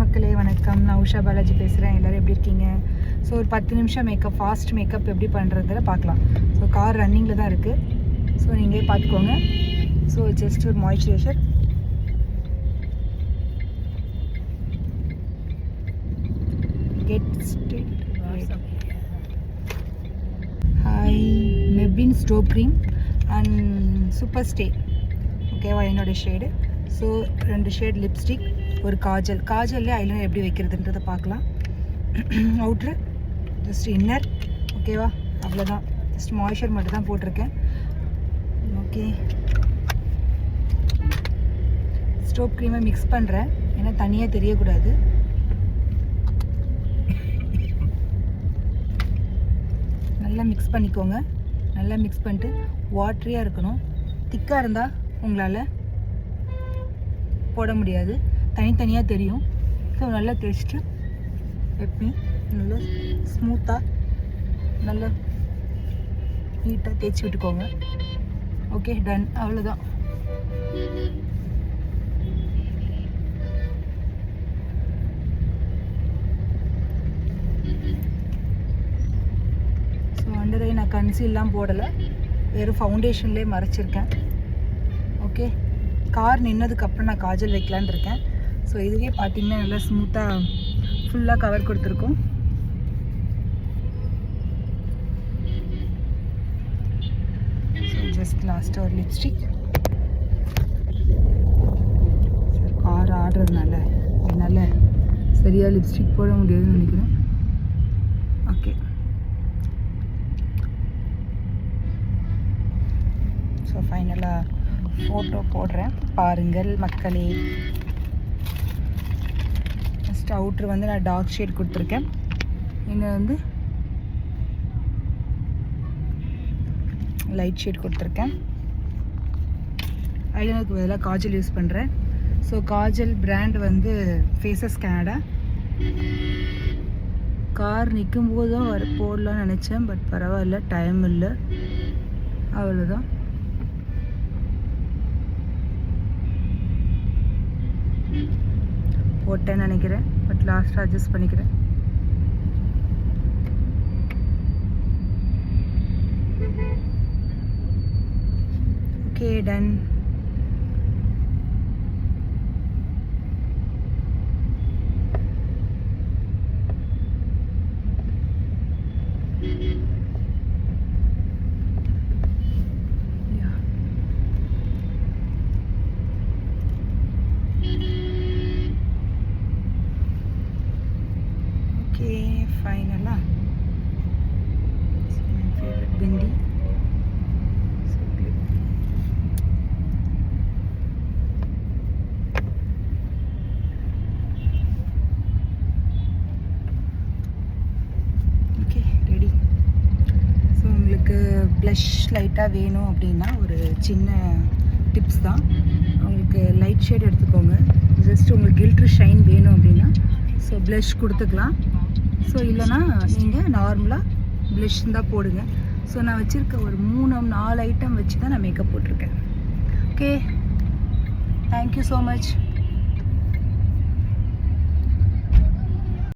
மக்களே வணக்கம், நான் உஷா பாலாஜி பேசுகிறேன். எல்லோரும் எப்படி இருக்கீங்க? ஸோ ஒரு 10 நிமிஷம் மேக்கப், ஃபாஸ்ட் மேக்கப் எப்படி பண்ணுறதுல பார்க்கலாம். ஸோ கார் ரன்னிங்கில் தான் இருக்குது. ஸோ நீங்களே பார்த்துக்கோங்க. ஸோ ஜஸ்ட் ஒரு மாய்ஸ்சரைசர், கெட் ஸ்டேட் ஹாய் மெபின் ஸ்டோ க்ரீம் அண்ட் சூப்பர் ஸ்டே. ஓகேவா? என்னோடய ஷேடு. ஸோ 2 ஷேட் லிப்ஸ்டிக், ஒரு காஜல்லே ஐலைனர் எப்படி வைக்கிறதுன்றதை பார்க்கலாம். அவுட்ரு ஜஸ்ட் இன்னர். ஓகேவா? அவ்வளோதான். ஜஸ்ட் மாய்ஸ்சர் மட்டும் தான் போட்டிருக்கேன். ஓகே, ஸ்டோப் க்ரீமை மிக்ஸ் பண்ணுறேன், ஏன்னா தனியாக தெரியக்கூடாது. நல்லா மிக்ஸ் பண்ணிக்கோங்க. நல்லா மிக்ஸ் பண்ணிட்டு வாட்டரியாக இருக்கணும். திக்காக இருந்தால் உங்களால் போட முடியாது, தனித்தனியாக தெரியும். ஸோ நல்லா தேய்ச்சிட்டு எப்பயும் நல்லா ஸ்மூத்தாக நல்லா நீட்டாக தேய்ச்சி விட்டுக்கோங்க. Okay, done. அவ்வளோதான். ஸோ அண்டர் ஐ நான் கன்சீல்லாம் போடலை, வெறும் ஃபவுண்டேஷன்லேயே மறைச்சிருக்கேன். ஓகே, கார் நின்னதுக்கப்புறம் நான் காஜல் வைக்கலான் இருக்கேன். ஸோ இதுவே பார்த்தீங்கன்னா நல்லா ஸ்மூத்தாக ஃபுல்லாக கவர் கொடுத்துருக்கோம். ஸோ ஜஸ்ட் லாஸ்ட்டாக ஒரு லிப்ஸ்டிக். கார் ஆடுறதுனால என்னால் சரியாக லிப்ஸ்டிக் போட முடியாதுன்னு நினைக்கிறேன். ஓகே, ஸோ ஃபைனலாக ஃபோட்டோ போடுறேன், பாருங்கள் மக்களே. ஃபஸ்ட் அவுட்ரு வந்து நான் டார்க் ஷேட் கொடுத்துருக்கேன். இன்னும் வந்து லைட் ஷேட் கொடுத்துருக்கேன். ஐலைனருக்கு பதிலாக காஜல் யூஸ் பண்ணுறேன். ஸோ காஜல் பிராண்ட் வந்து ஃபேஸஸ் கனடா. கார் நிற்கும்போது தான் போடலான்னு நினச்சேன், பட் பரவாயில்ல, டைம் இல்லை, அவ்வளோதான். போட்டேன்னு நினைக்கிறேன், பட் லாஸ்ட்டாக அட்ஜஸ்ட் பண்ணிக்கிறேன். Okay, done. ஓகே, ஃபைனலாக my favourite bindi. Okay, ready. So உங்களுக்கு ப்ளஷ் லைட்டாக வேணும் அப்படின்னா ஒரு சின்ன டிப்ஸ் தான். உங்களுக்கு லைட் ஷேட் எடுத்துக்கோங்க. ஜஸ்ட் உங்களுக்கு கில்ட்ரு ஷைன் வேணும் அப்படின்னா ஸோ ப்ளஷ் கொடுத்துக்கலாம். ஸோ இல்லைனா நீங்கள் நார்மலாக ப்ளஷ் தான் போடுங்க. ஸோ நான் வச்சுருக்க ஒரு 3-4 ஐட்டம் வச்சு தான் நான் மேக்கப் போட்டிருக்கேன். Okay, thank you so much.